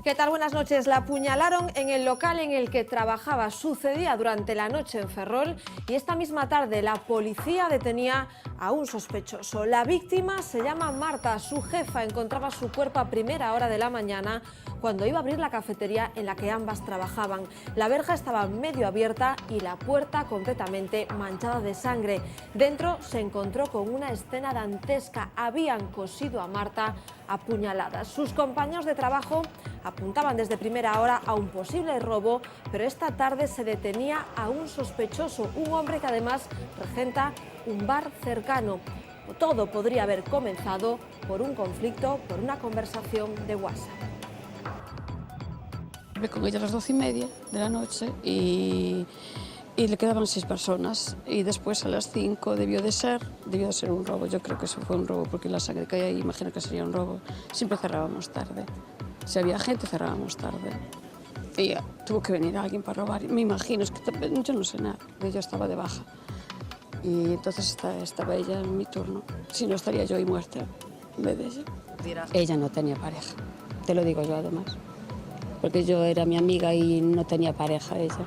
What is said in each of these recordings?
¿Qué tal? Buenas noches. La apuñalaron en el local en el que trabajaba. Sucedía durante la noche en Ferrol y esta misma tarde la policía detenía a un sospechoso. La víctima se llama Marta. Su jefa encontraba su cuerpo a primera hora de la mañana cuando iba a abrir la cafetería en la que ambas trabajaban. La verja estaba medio abierta y la puerta completamente manchada de sangre. Dentro se encontró con una escena dantesca. Habían cosido a Marta a puñaladas. Sus compañeros de trabajo apuntaban desde primera hora a un posible robo, pero esta tarde se detenía a un sospechoso, un hombre que además regenta un bar cercano. Todo podría haber comenzado por un conflicto, por una conversación de WhatsApp. Hablé con ella a las 12:30 de la noche y le quedaban 6 personas y después a las 5 debió de ser un robo. Yo creo que eso fue un robo porque la sangre que hay ahí, imagino que sería un robo. Siempre cerrábamos tarde. Si había gente, cerrábamos tarde. Y tuvo que venir alguien para robar. Me imagino, es que yo no sé nada. Yo estaba de baja. Y entonces estaba ella en mi turno. Si no, estaría yo ahí muerta en vez de ella. Ella no tenía pareja. Te lo digo yo además. Porque yo era mi amiga y no tenía pareja ella.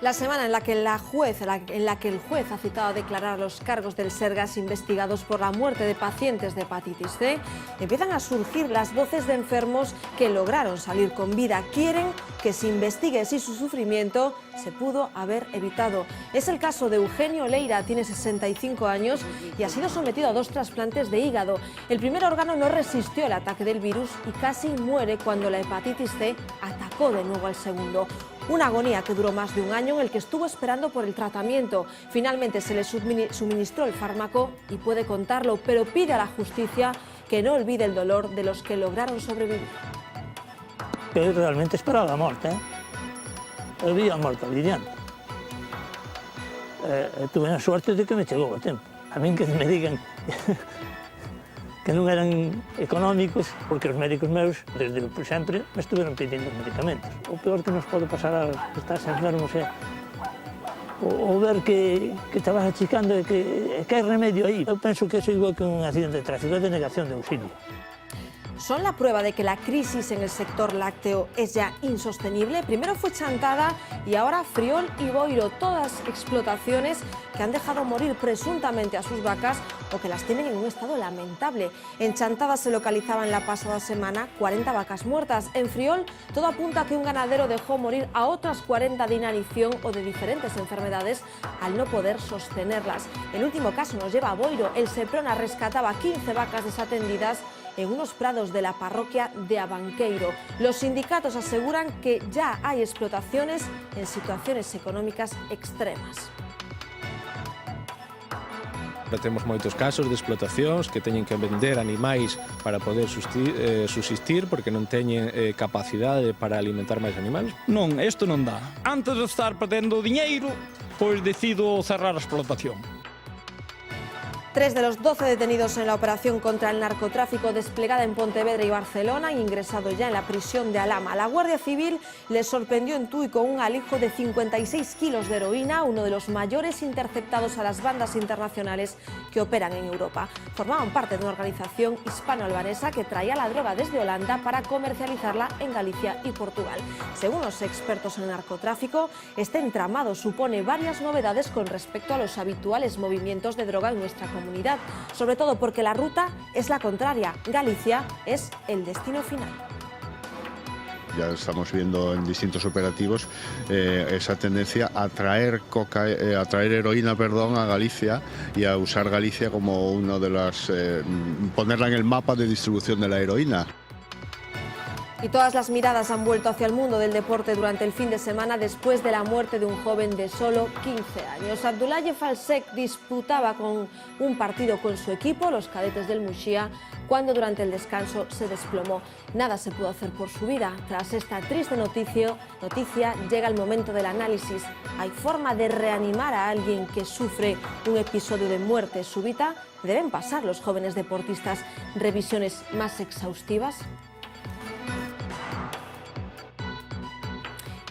La semana en la que el juez ha citado a declarar los cargos del Sergas investigados por la muerte de pacientes de hepatitis C, empiezan a surgir las voces de enfermos que lograron salir con vida. Quieren que se investigue si su sufrimiento se pudo haber evitado. Es el caso de Eugenio Leira, tiene 65 años y ha sido sometido a 2 trasplantes de hígado. El primer órgano no resistió el ataque del virus y casi muere cuando la hepatitis C atacó de nuevo al segundo. Una agonía que duró más de un año en el que estuvo esperando por el tratamiento. Finalmente se le suministró el fármaco y puede contarlo, pero pide a la justicia que no olvide el dolor de los que lograron sobrevivir. Eu realmente esperaba a morte, Eu vi a morte lidiante. Tuve a sorte de que me chegou o tempo. A min que me digan que non eran económicos, porque os médicos meus, desde sempre, me estuveron pedindo medicamentos. O peor que nos pode pasar a estar enfermos é o ver que te vas achicando e que hai remedio aí. Eu penso que é igual que un accidente de tráfico, é de negación de auxilio. Son la prueba de que la crisis en el sector lácteo es ya insostenible. Primero fue Chantada y ahora Friol y Boiro, todas explotaciones que han dejado morir presuntamente a sus vacas o que las tienen en un estado lamentable. En Chantada se localizaban la pasada semana 40 vacas muertas. En Friol todo apunta a que un ganadero dejó morir a otras 40 de inanición o de diferentes enfermedades al no poder sostenerlas. El último caso nos lleva a Boiro. El Seprona rescataba 15 vacas desatendidas en unos prados de la parroquia de Abanqueiro. Los sindicatos aseguran que ya hay explotaciones en situaciones económicas extremas. Temos moitos casos de explotacións que teñen que vender animais para poder subsistir porque non teñen capacidade para alimentar máis animais. Non, isto non dá. Antes de estar perdendo diñeiro, pois decido cerrar a explotación. 3 de los 12 detenidos en la operación contra el narcotráfico desplegada en Pontevedra y Barcelona han ingresado ya en la prisión de Alhama. La Guardia Civil les sorprendió en Tui con un alijo de 56 kilos de heroína, uno de los mayores interceptados a las bandas internacionales que operan en Europa. Formaban parte de una organización hispano-albanesa que traía la droga desde Holanda para comercializarla en Galicia y Portugal. Según los expertos en narcotráfico, este entramado supone varias novedades con respecto a los habituales movimientos de droga en nuestra comunidad. Sobre todo porque la ruta es la contraria. Galicia es el destino final. Ya estamos viendo en distintos operativos esa tendencia a traer heroína, a Galicia y a usar Galicia como uno de las ponerla en el mapa de distribución de la heroína. Y todas las miradas han vuelto hacia el mundo del deporte durante el fin de semana después de la muerte de un joven de solo 15 años. Abdullaye Falsec disputaba con un partido con su equipo, los cadetes del Muxía, cuando durante el descanso se desplomó. Nada se pudo hacer por su vida. Tras esta triste noticia llega el momento del análisis. ¿Hay forma de reanimar a alguien que sufre un episodio de muerte súbita? ¿Deben pasar los jóvenes deportistas revisiones más exhaustivas?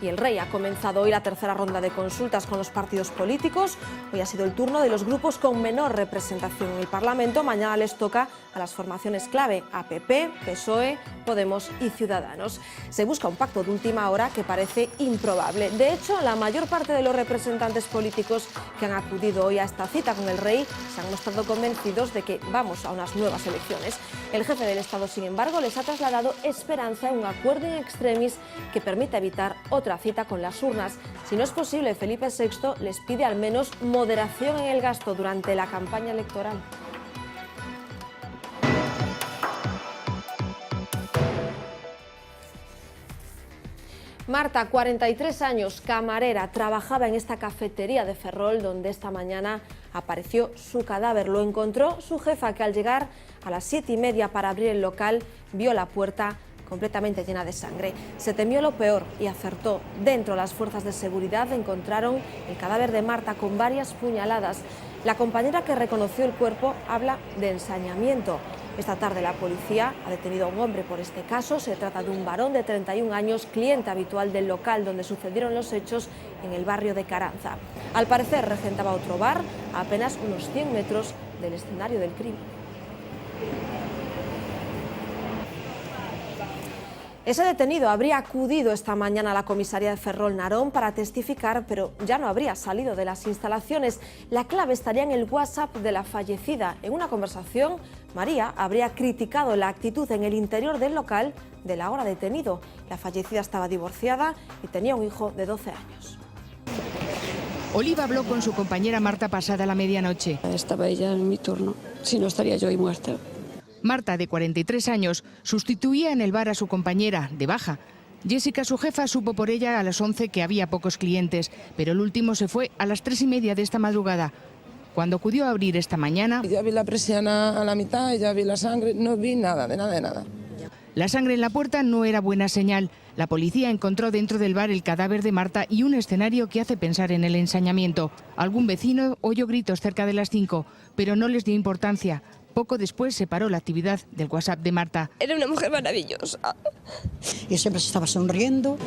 Y el Rey ha comenzado hoy la tercera ronda de consultas con los partidos políticos. Hoy ha sido el turno de los grupos con menor representación en el Parlamento. Mañana les toca a las formaciones clave, APP, PSOE, Podemos y Ciudadanos. Se busca un pacto de última hora que parece improbable. De hecho, la mayor parte de los representantes políticos que han acudido hoy a esta cita con el Rey se han mostrado convencidos de que vamos a unas nuevas elecciones. El jefe del Estado, sin embargo, les ha trasladado esperanza en un acuerdo in extremis que permita evitar otra cita con las urnas. Si no es posible, Felipe VI les pide al menos moderación en el gasto durante la campaña electoral. Marta, 43 años, camarera, trabajaba en esta cafetería de Ferrol donde esta mañana apareció su cadáver. Lo encontró su jefa, que al llegar a las 7:30 para abrir el local vio la puerta completamente llena de sangre. Se temió lo peor y acertó. Dentro, las fuerzas de seguridad encontraron el cadáver de Marta con varias puñaladas. La compañera que reconoció el cuerpo habla de ensañamiento. Esta tarde la policía ha detenido a un hombre por este caso. Se trata de un varón de 31 años, cliente habitual del local donde sucedieron los hechos en el barrio de Caranza. Al parecer regentaba otro bar a apenas unos 100 metros del escenario del crimen. Ese detenido habría acudido esta mañana a la comisaría de Ferrol Narón para testificar, pero ya no habría salido de las instalaciones. La clave estaría en el WhatsApp de la fallecida. En una conversación, María habría criticado la actitud en el interior del local del ahora detenido. La fallecida estaba divorciada y tenía un hijo de 12 años. Oliva habló con su compañera Marta pasada la medianoche. Estaba ella en mi turno, si no estaría yo ahí muerta. Marta, de 43 años, sustituía en el bar a su compañera, de baja. Jessica, su jefa, supo por ella a las 11 que había pocos clientes, pero el último se fue a las 3:30 de esta madrugada. Cuando acudió a abrir esta mañana... Ya vi la persiana a la mitad, ya vi la sangre, no vi nada, de nada. La sangre en la puerta no era buena señal. La policía encontró dentro del bar el cadáver de Marta y un escenario que hace pensar en el ensañamiento. Algún vecino oyó gritos cerca de las 5, pero no les dio importancia. Poco después se paró la actividad del WhatsApp de Marta. Era una mujer maravillosa. Y siempre se estaba sonriendo.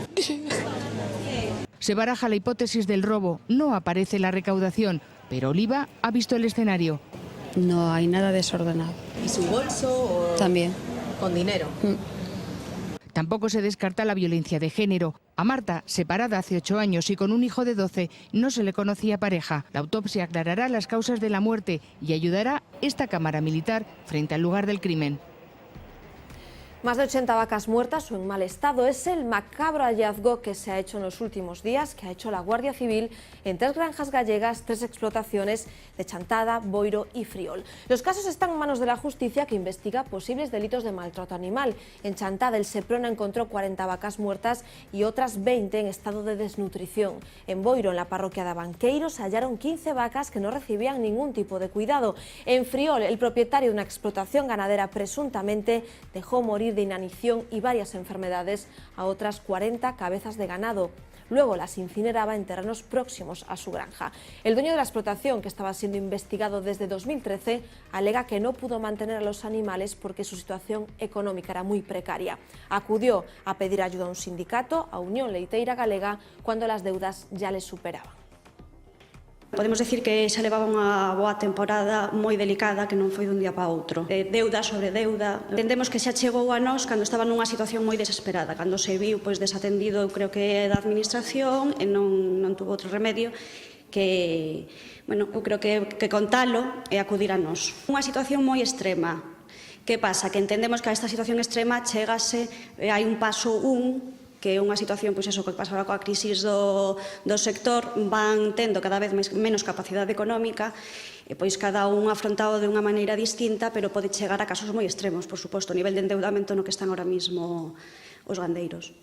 Se baraja la hipótesis del robo. No aparece la recaudación, pero Oliva ha visto el escenario. No hay nada desordenado. ¿Y su bolso? También. ¿Con dinero? Tampoco se descarta la violencia de género. A Marta, separada hace 8 años y con un hijo de 12, no se le conocía pareja. La autopsia aclarará las causas de la muerte y ayudará esta cámara militar frente al lugar del crimen. Más de 80 vacas muertas o en mal estado es el macabro hallazgo que se ha hecho en los últimos días, que ha hecho la Guardia Civil en 3 granjas gallegas, 3 explotaciones de Chantada, Boiro y Friol. Los casos están en manos de la justicia, que investiga posibles delitos de maltrato animal. En Chantada, el Seprona encontró 40 vacas muertas y otras 20 en estado de desnutrición. En Boiro, en la parroquia de Abanqueiro, se hallaron 15 vacas que no recibían ningún tipo de cuidado. En Friol, el propietario de una explotación ganadera presuntamente dejó morir de inanición y varias enfermedades a otras 40 cabezas de ganado. Luego las incineraba en terrenos próximos a su granja. El dueño de la explotación, que estaba siendo investigado desde 2013, alega que no pudo mantener a los animales porque su situación económica era muy precaria. Acudió a pedir ayuda a un sindicato, a Unión Leiteira Galega, cuando las deudas ya les superaban. Podemos decir que xa levaba unha boa temporada moi delicada que non foi dun día para outro. Deuda sobre deuda. Entendemos que xa chegou a nós cando estaba nunha situación moi desesperada, cando se viu desatendido, eu creo que da administración e non tuvo outro remedio que, eu creo que contalo e acudir a nós. Unha situación moi extrema. Que pasa? Que entendemos que a esta situación extrema chegase, hai un paso que é unha situación, que pasará coa crisis do sector, van tendo cada vez menos capacidade económica, e cada un afrontado de unha maneira distinta, pero pode chegar a casos moi extremos, por suposto, a nivel de endeudamento no que están ahora mismo os gandeiros.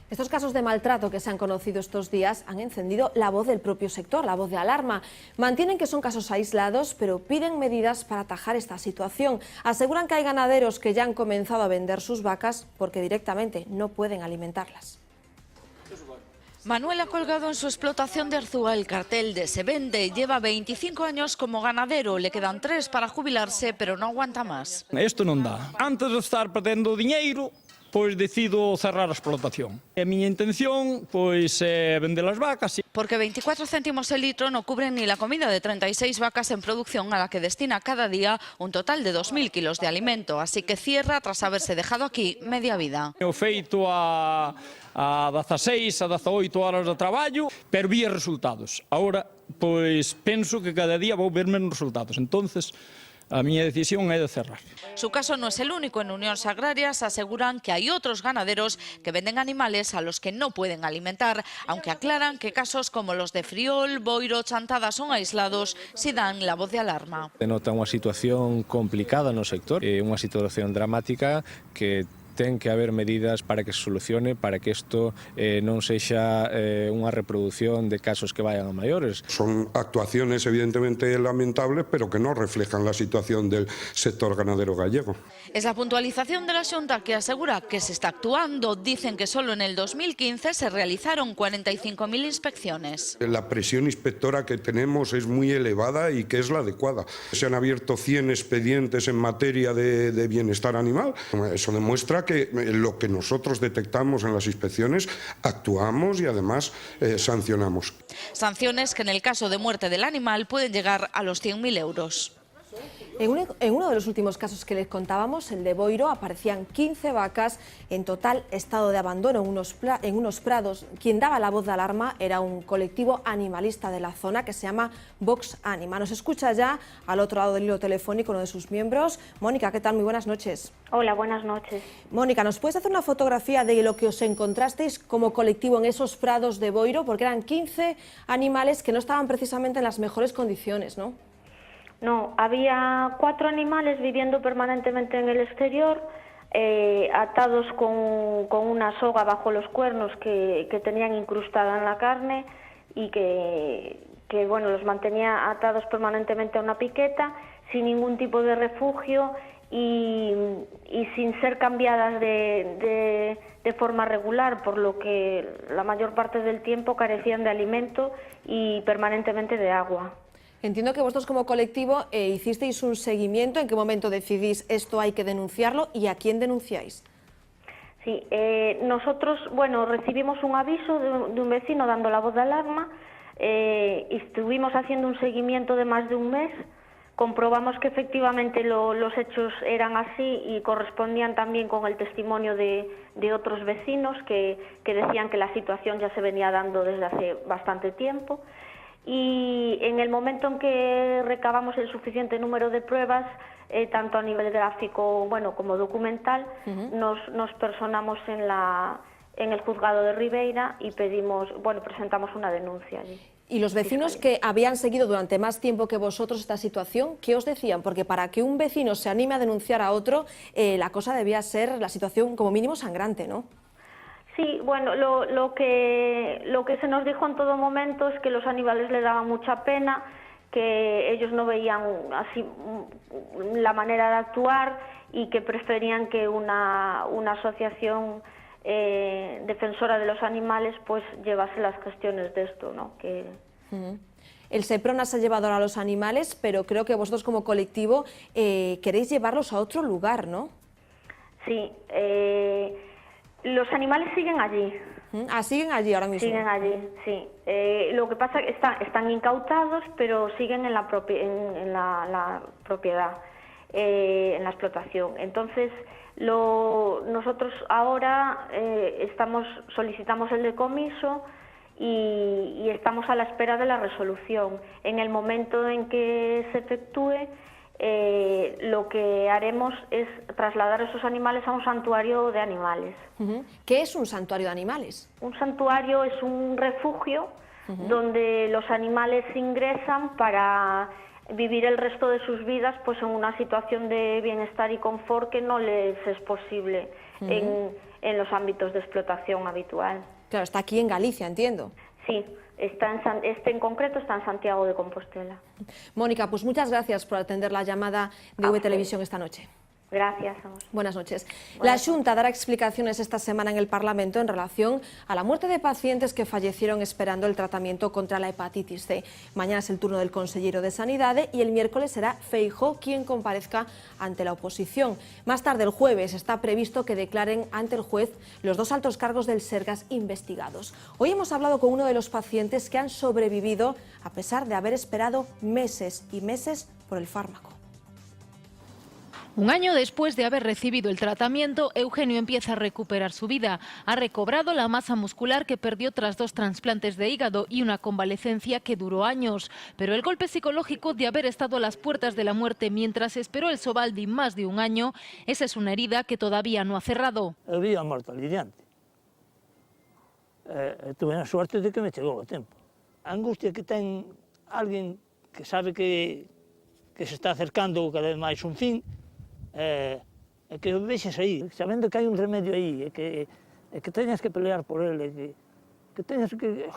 Estos casos de maltrato que se han conocido estos días han encendido la voz del propio sector, la voz de alarma. Mantienen que son casos aislados, pero piden medidas para atajar esta situación. Aseguran que hay ganaderos que ya han comenzado a vender sus vacas porque directamente no pueden alimentarlas. Manuel ha colgado en su explotación de Arzúa el cartel de "Se vende". Lleva 25 años como ganadero, le quedan 3 para jubilarse, pero no aguanta más. Isto non dá. Antes de estar perdendo diñeiro, pois decido cerrar a explotación. A miña intención pois é vender as vacas. Porque 24 céntimos el litro no cubren ni la comida de 36 vacas en producción a la que destina cada día un total de 2.000 kilos de alimento, así que cierra tras haberse dejado aquí media vida. Eu feito a 16, a 18 horas de traballo, pero vi resultados. Agora, pois, penso que cada día vou ver menos resultados. Entonces, a miña decisión é de cerrar. Su caso no es el único. En Unións Agrarias aseguran que hay otros ganaderos que venden animales a los que no pueden alimentar, aunque aclaran que casos como los de Friol, Boiro, Chantada son aislados si dan la voz de alarma. Denota unha situación complicada no sector, unha situación dramática que ten que haber medidas para que se solucione, para que isto non sexa unha reproducción de casos que vayan a maiores. Son actuaciones evidentemente lamentables, pero que no reflejan la situación del sector ganadero gallego. Es la puntualización de la Xunta que asegura que se está actuando. Dicen que solo en el 2015 se realizaron 45.000 inspecciones. La presión inspectora que tenemos es muy elevada y que es la adecuada. Se han abierto 100 expedientes en materia de bienestar animal. Eso demuestra que lo que nosotros detectamos en las inspecciones actuamos y además sancionamos. Sanciones que en el caso de muerte del animal pueden llegar a los 100.000 euros. En uno de los últimos casos que les contábamos, el de Boiro, aparecían 15 vacas en total estado de abandono en unos prados. Quien daba la voz de alarma era un colectivo animalista de la zona que se llama Vox Anima. Nos escucha ya al otro lado del hilo telefónico uno de sus miembros. Mónica, ¿qué tal? Muy buenas noches. Hola, buenas noches. Mónica, ¿nos puedes hacer una fotografía de lo que os encontrasteis como colectivo en esos prados de Boiro? Porque eran 15 animales que no estaban precisamente en las mejores condiciones, ¿no? No, había 4 animales viviendo permanentemente en el exterior, atados con una soga bajo los cuernos que tenían incrustada en la carne y que bueno, los mantenía atados permanentemente a una piqueta, sin ningún tipo de refugio y sin ser cambiadas de forma regular, por lo que la mayor parte del tiempo carecían de alimento y permanentemente de agua. Entiendo que vosotros como colectivo hicisteis un seguimiento. ¿En qué momento decidís esto hay que denunciarlo y a quién denunciáis? Sí, nosotros, bueno, recibimos un aviso de un vecino dando la voz de alarma, estuvimos haciendo un seguimiento de más de un mes, comprobamos que efectivamente los hechos eran así y correspondían también con el testimonio de otros vecinos que decían que la situación ya se venía dando desde hace bastante tiempo. Y en el momento en que recabamos el suficiente número de pruebas, tanto a nivel gráfico como documental, nos personamos en el juzgado de Ribeira y presentamos una denuncia allí. ¿Y los vecinos que habían seguido durante más tiempo que vosotros esta situación, qué os decían? Porque para que un vecino se anime a denunciar a otro, la cosa debía ser la situación como mínimo sangrante, ¿no? Sí, bueno, lo que se nos dijo en todo momento es que los animales le daban mucha pena, que ellos no veían así la manera de actuar y que preferían que una asociación defensora de los animales pues llevase las gestiones de esto, ¿no? El Seprona se ha llevado a los animales, pero creo que vosotros como colectivo queréis llevarlos a otro lugar, ¿no? Sí, los animales siguen allí. Siguen allí ahora mismo. Siguen allí, sí. Lo que pasa es que están incautados, pero siguen en la propiedad, en la explotación. Entonces, nosotros ahora solicitamos el decomiso y estamos a la espera de la resolución. En el momento en que se efectúe, lo que haremos es trasladar esos animales a un santuario de animales. ¿Qué es un santuario de animales? Un santuario es un refugio donde los animales ingresan para vivir el resto de sus vidas pues en una situación de bienestar y confort que no les es posible en los ámbitos de explotación habitual. Claro, está aquí en Galicia, entiendo. Sí. Este en concreto está en Santiago de Compostela. Mónica, pues muchas gracias por atender la llamada de V Televisión esta noche. Gracias a vos. Buenas noches. La Xunta dará explicaciones esta semana en el Parlamento en relación a la muerte de pacientes que fallecieron esperando el tratamiento contra la hepatitis C. Mañana es el turno del consellero de Sanidade y el miércoles será Feijóo quien comparezca ante la oposición. Más tarde, el jueves, está previsto que declaren ante el juez los 2 altos cargos del Sergas investigados. Hoy hemos hablado con uno de los pacientes que han sobrevivido a pesar de haber esperado meses y meses por el fármaco. Un año después de haber recibido el tratamiento, Eugenio empieza a recuperar su vida. Ha recobrado la masa muscular que perdió tras 2 trasplantes de hígado y una convalecencia que duró años. Pero el golpe psicológico de haber estado a las puertas de la muerte mientras esperó el Sovaldi más de un año, esa es una herida que todavía no ha cerrado. Eu vi a morte ali diante. Tuve a sorte de que me chegou a tempo. A angustia que ten alguén que sabe que se está acercando cada vez máis un fin, é que o vexes aí, sabendo que hai un remedio aí, e que teñas que pelear por ele, que teñas que...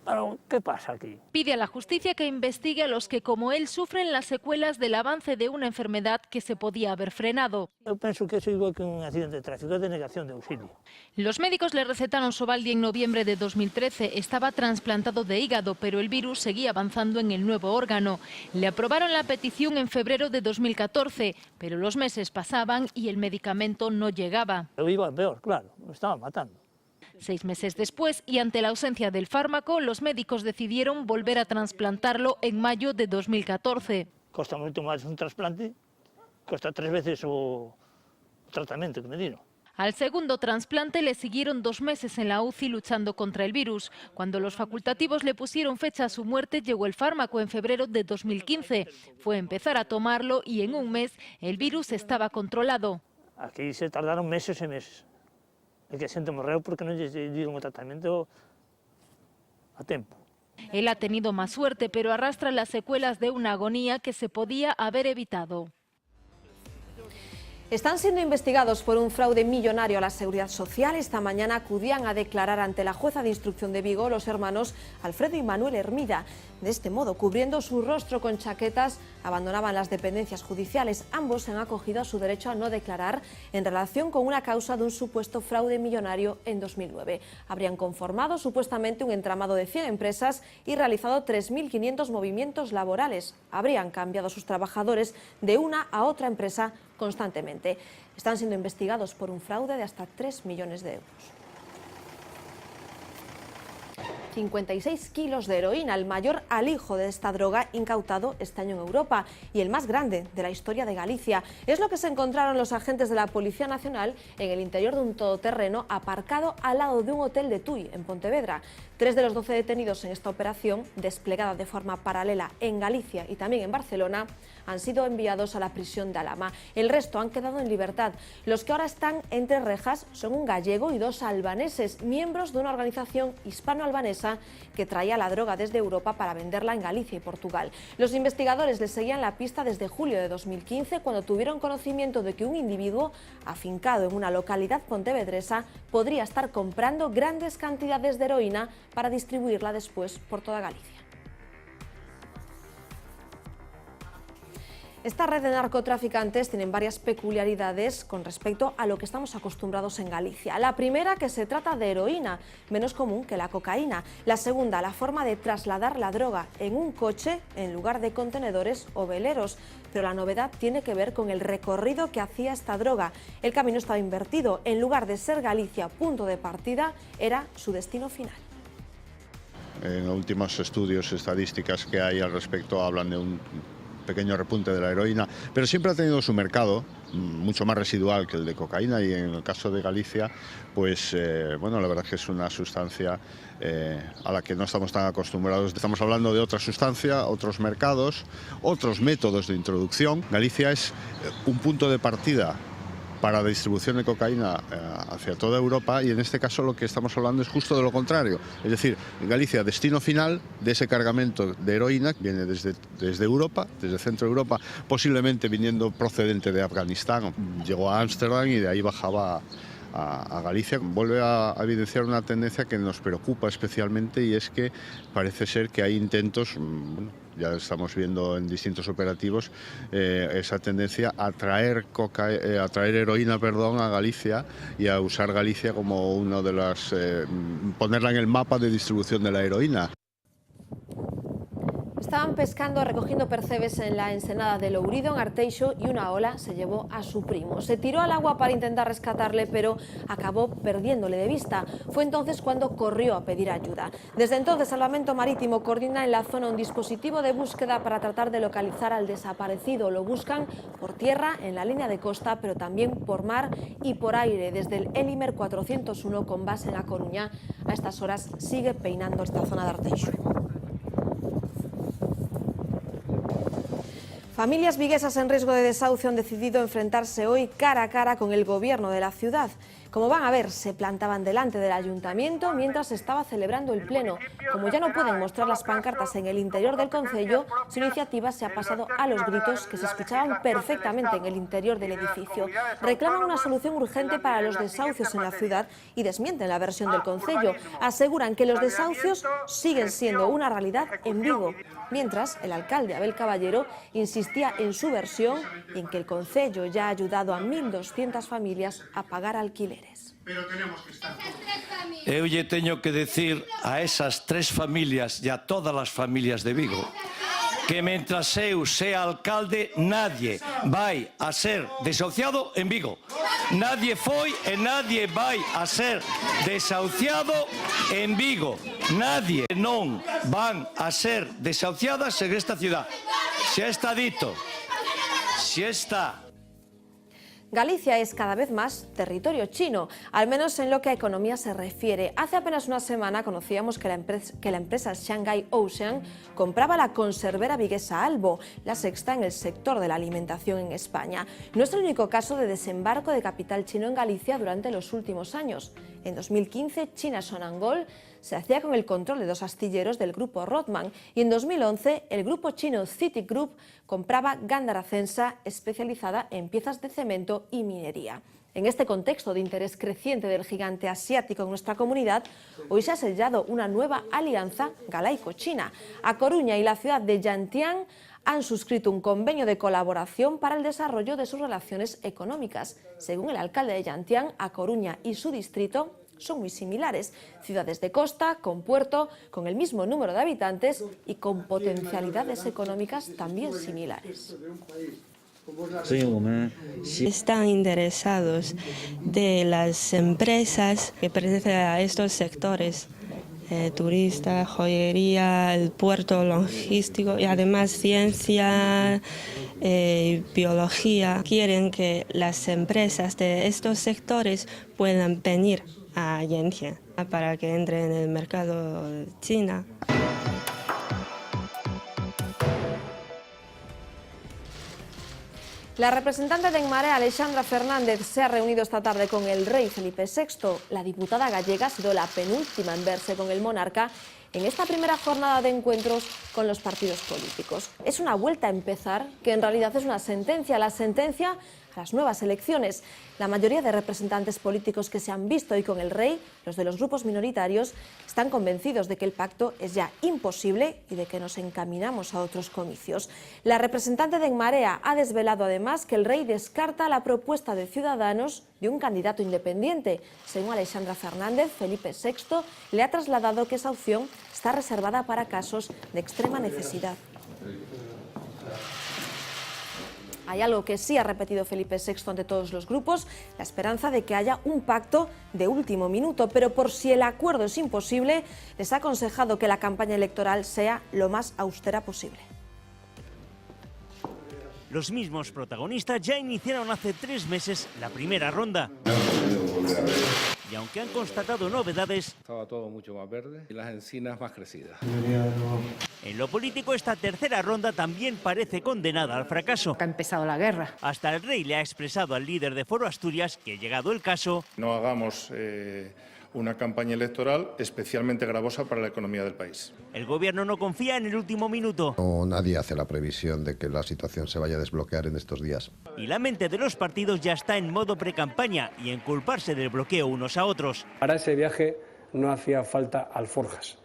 pero ¿qué pasa aquí? Pide a la justicia que investigue a los que, como él, sufren las secuelas del avance de una enfermedad que se podía haber frenado. Eu penso que é igual que un accidente de tráfico, é de negación de auxilio. Los médicos le recetaron Sovaldi en noviembre de 2013. Estaba trasplantado de hígado, pero el virus seguía avanzando en el nuevo órgano. Le aprobaron la petición en febrero de 2014, pero los meses pasaban y el medicamento no llegaba. Eu iba peor, claro, me estaba matando. 6 meses después, y ante la ausencia del fármaco, los médicos decidieron volver a trasplantarlo en mayo de 2014. Costa moito máis un trasplante, costa 3 veces o tratamento que me dieron. Al segundo trasplante le siguieron 2 meses en la UCI luchando contra el virus. Cuando los facultativos le pusieron fecha a su muerte, llegó el fármaco en febrero de 2015. Fue empezar a tomarlo y en un mes el virus estaba controlado. Aquí se tardaron meses e meses. E que a xente morreu porque non lle dieron o tratamento a tempo. Él ha tenido más suerte, pero arrastra las secuelas de una agonía que se podía haber evitado. Están siendo investigados por un fraude millonario a la Seguridad Social. Esta mañana acudían a declarar ante la jueza de instrucción de Vigo los hermanos Alfredo y Manuel Hermida. De este modo, cubriendo su rostro con chaquetas, abandonaban las dependencias judiciales. Ambos se han acogido a su derecho a no declarar en relación con una causa de un supuesto fraude millonario en 2009. Habrían conformado supuestamente un entramado de 100 empresas y realizado 3.500 movimientos laborales. Habrían cambiado a sus trabajadores de una a otra empresa constantemente. Están siendo investigados por un fraude de hasta 3 millones de euros. 56 kilos de heroína, el mayor alijo de esta droga incautado este año en Europa y el más grande de la historia de Galicia. Es lo que se encontraron los agentes de la Policía Nacional en el interior de un todoterreno aparcado al lado de un hotel de Tui, en Pontevedra. 3 de los 12 detenidos en esta operación, desplegada de forma paralela en Galicia y también en Barcelona, han sido enviados a la prisión de Alhama. El resto han quedado en libertad. Los que ahora están entre rejas son un gallego y 2 albaneses, miembros de una organización hispano-albanesa que traía la droga desde Europa para venderla en Galicia y Portugal. Los investigadores les seguían la pista desde julio de 2015, cuando tuvieron conocimiento de que un individuo afincado en una localidad pontevedresa podría estar comprando grandes cantidades de heroína para distribuirla después por toda Galicia. Esta red de narcotraficantes tiene varias peculiaridades con respecto a lo que estamos acostumbrados en Galicia. La primera, que se trata de heroína, menos común que la cocaína. La segunda, la forma de trasladar la droga en un coche en lugar de contenedores o veleros. Pero la novedad tiene que ver con el recorrido que hacía esta droga. El camino estaba invertido. En lugar de ser Galicia punto de partida, era su destino final. En los últimos estudios estadísticas que hay al respecto hablan de un pequeño repunte de la heroína, pero siempre ha tenido su mercado, mucho más residual que el de cocaína, y en el caso de Galicia, pues bueno, la verdad es que es una sustancia a la que no estamos tan acostumbrados. Estamos hablando de otra sustancia, otros mercados, otros métodos de introducción. Galicia es un punto de partida para la distribución de cocaína hacia toda Europa, y en este caso lo que estamos hablando es justo de lo contrario. Es decir, en Galicia, destino final de ese cargamento de heroína viene desde Europa, desde Centro Europa, posiblemente viniendo procedente de Afganistán. Llegó a Ámsterdam y de ahí bajaba a Galicia. Vuelve a evidenciar una tendencia que nos preocupa especialmente, y es que parece ser que hay intentos, bueno, ya estamos viendo en distintos operativos, esa tendencia a traer heroína, a Galicia, y a usar Galicia como una de las, ponerla en el mapa de distribución de la heroína. Estaban pescando, recogiendo percebes en la ensenada de Lourido, en Arteixo, y una ola se llevó a su primo. Se tiró al agua para intentar rescatarle, pero acabó perdiéndole de vista. Fue entonces cuando corrió a pedir ayuda. Desde entonces, Salvamento Marítimo coordina en la zona un dispositivo de búsqueda para tratar de localizar al desaparecido. Lo buscan por tierra, en la línea de costa, pero también por mar y por aire. Desde el Elimer 401, con base en A Coruña, a estas horas sigue peinando esta zona de Arteixo. Familias viguesas en riesgo de desahucio han decidido enfrentarse hoy cara a cara con el gobierno de la ciudad. Como van a ver, se plantaban delante del ayuntamiento mientras se estaba celebrando el pleno. Como ya no pueden mostrar las pancartas en el interior del concello, su iniciativa se ha pasado a los gritos que se escuchaban perfectamente en el interior del edificio. Reclaman una solución urgente para los desahucios en la ciudad y desmienten la versión del concello. Aseguran que los desahucios siguen siendo una realidad en Vigo. Mientras, el alcalde Abel Caballero insistía en su versión y en que el concello ya ha ayudado a 1.200 familias a pagar alquileres. Eu lle teño que decir a esas 3 familias e a todas as familias de Vigo que mentras eu sea alcalde nadie vai a ser desahuciado en Vigo. Nadie foi e nadie vai a ser desahuciado en Vigo. Nadie non van a ser desahuciadas en esta ciudad. Xa está dito. Xa está. Galicia es cada vez más territorio chino, al menos en lo que a economía se refiere. Hace apenas una semana conocíamos que la empresa Shanghai Ocean compraba la conservera viguesa Albo, la sexta en el sector de la alimentación en España. No es el único caso de desembarco de capital chino en Galicia durante los últimos años. En 2015, China Sonangol se hacía con el control de 2 astilleros del grupo Rothman, y en 2011 el grupo chino Citic Group compraba Gándara Censa, especializada en piezas de cemento y minería. En este contexto de interés creciente del gigante asiático en nuestra comunidad, hoy se ha sellado una nueva alianza galaico-china. A Coruña y la ciudad de Yantian han suscrito un convenio de colaboración para el desarrollo de sus relaciones económicas. Según el alcalde de Yantian, A Coruña y su distrito son muy similares, ciudades de costa, con puerto, con el mismo número de habitantes y con potencialidades económicas también similares. Están interesados de las empresas que pertenecen a estos sectores, turista, joyería, el puerto logístico y además ciencia, biología. Quieren que las empresas de estos sectores puedan venir a Yantian para que entre en el mercado de China. La representante de En Marea, Alexandra Fernández, se ha reunido esta tarde con el rey Felipe VI. La diputada gallega ha sido la penúltima en verse con el monarca en esta primera jornada de encuentros con los partidos políticos. Es una vuelta a empezar que en realidad es una sentencia, la sentencia a las nuevas elecciones. La mayoría de representantes políticos que se han visto hoy con el rey, los de los grupos minoritarios, están convencidos de que el pacto es ya imposible y de que nos encaminamos a otros comicios. La representante de En Marea ha desvelado además que el rey descarta la propuesta de Ciudadanos de un candidato independiente. Según Alexandra Fernández, Felipe VI le ha trasladado que esa opción está reservada para casos de extrema necesidad. Hay algo que sí ha repetido Felipe VI ante todos los grupos, la esperanza de que haya un pacto de último minuto, pero por si el acuerdo es imposible, les ha aconsejado que la campaña electoral sea lo más austera posible. Los mismos protagonistas ya iniciaron hace 3 meses la primera ronda. Y aunque han constatado novedades, estaba todo mucho más verde y las encinas más crecidas. En lo político, esta tercera ronda también parece condenada al fracaso. Ha empezado la guerra. Hasta el rey le ha expresado al líder de Foro Asturias que, llegado el caso, no hagamos una campaña electoral especialmente gravosa para la economía del país. El gobierno no confía en el último minuto. No, nadie hace la previsión de que la situación se vaya a desbloquear en estos días. Y la mente de los partidos ya está en modo precampaña y en culparse del bloqueo unos a otros. Para ese viaje no hacía falta alforjas.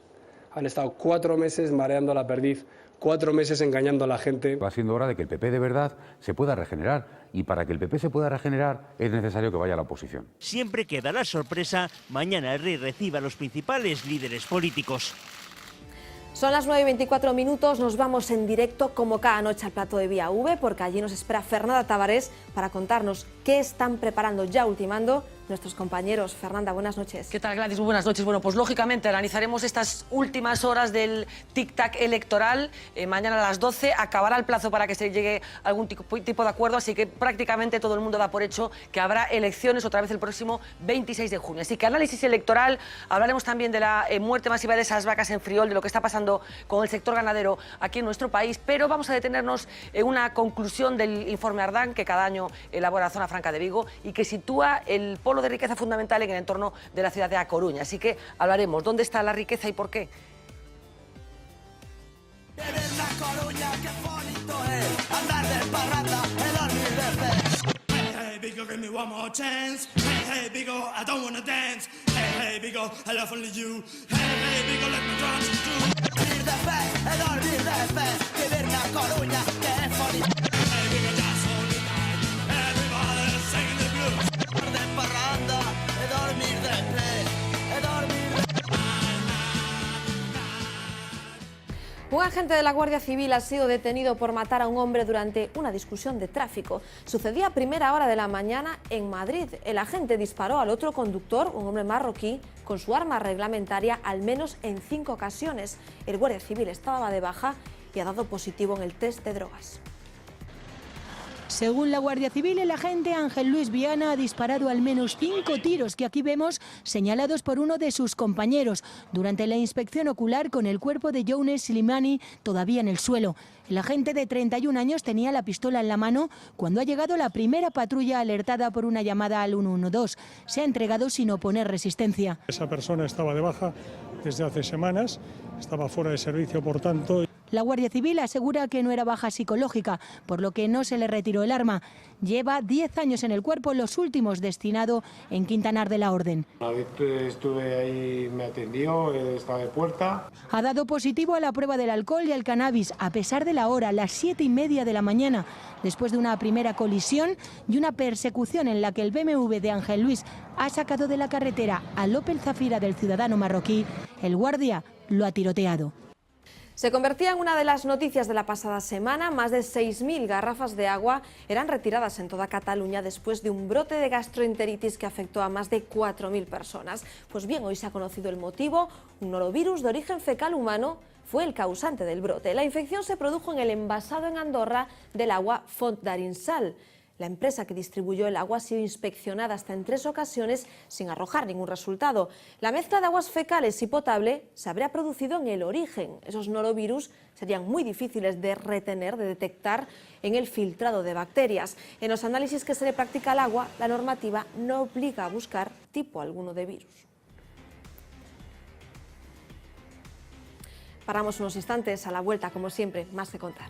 Han estado 4 meses mareando la perdiz, 4 meses engañando a la gente. Va siendo hora de que el PP de verdad se pueda regenerar, y para que el PP se pueda regenerar es necesario que vaya a la oposición. Siempre queda la sorpresa, mañana el rey recibe a los principales líderes políticos. Son las 9:24, nos vamos en directo como cada noche al plató de Vía V, porque allí nos espera Fernanda Tavares para contarnos qué están preparando, ya ultimando, nuestros compañeros. Fernanda, buenas noches. ¿Qué tal, Gladys? Muy buenas noches. Bueno, pues lógicamente analizaremos estas últimas horas del tic-tac electoral. Mañana a las 12 acabará el plazo para que se llegue a algún tipo de acuerdo, así que prácticamente todo el mundo da por hecho que habrá elecciones otra vez el próximo 26 de junio. Así que análisis electoral, hablaremos también de la muerte masiva de esas vacas en Friol, de lo que está pasando con el sector ganadero aquí en nuestro país, pero vamos a detenernos en una conclusión del informe Ardán que cada año elabora Zona Franca de Vigo y que sitúa el polo de riqueza fundamental en el entorno de la ciudad de A Coruña. Así que hablaremos dónde está la riqueza y por qué. Un agente de la Guardia Civil ha sido detenido por matar a un hombre durante una discusión de tráfico. Sucedía a primera hora de la mañana en Madrid. El agente disparó al otro conductor, un hombre marroquí, con su arma reglamentaria al menos en 5 ocasiones. El Guardia Civil estaba de baja y ha dado positivo en el test de drogas. Según la Guardia Civil, el agente Ángel Luis Viana ha disparado al menos 5 tiros que aquí vemos señalados por uno de sus compañeros durante la inspección ocular con el cuerpo de Younes Slimani todavía en el suelo. El agente de 31 años tenía la pistola en la mano cuando ha llegado la primera patrulla alertada por una llamada al 112. Se ha entregado sin oponer resistencia. Esa persona estaba de baja desde hace semanas, estaba fuera de servicio, por tanto. La Guardia Civil asegura que no era baja psicológica, por lo que no se le retiró el arma. Lleva 10 años en el cuerpo, los últimos destinado en Quintanar de la Orden. Una vez estuve ahí, me atendió, estaba de puerta. Ha dado positivo a la prueba del alcohol y al cannabis, a pesar de la hora, las 7:30 de la mañana, después de una primera colisión y una persecución en la que el BMW de Ángel Luis ha sacado de la carretera al Opel Zafira del ciudadano marroquí. El guardia lo ha tiroteado. Se convertía en una de las noticias de la pasada semana. Más de 6.000 garrafas de agua eran retiradas en toda Cataluña después de un brote de gastroenteritis que afectó a más de 4.000 personas. Pues bien, hoy se ha conocido el motivo. Un norovirus de origen fecal humano fue el causante del brote. La infección se produjo en el envasado en Andorra del agua Font d'Arinsal. La empresa que distribuyó el agua ha sido inspeccionada hasta en 3 ocasiones sin arrojar ningún resultado. La mezcla de aguas fecales y potable se habría producido en el origen. Esos norovirus serían muy difíciles de retener, de detectar en el filtrado de bacterias. En los análisis que se le practica al agua, la normativa no obliga a buscar tipo alguno de virus. Paramos unos instantes, a la vuelta, como siempre, más que contar.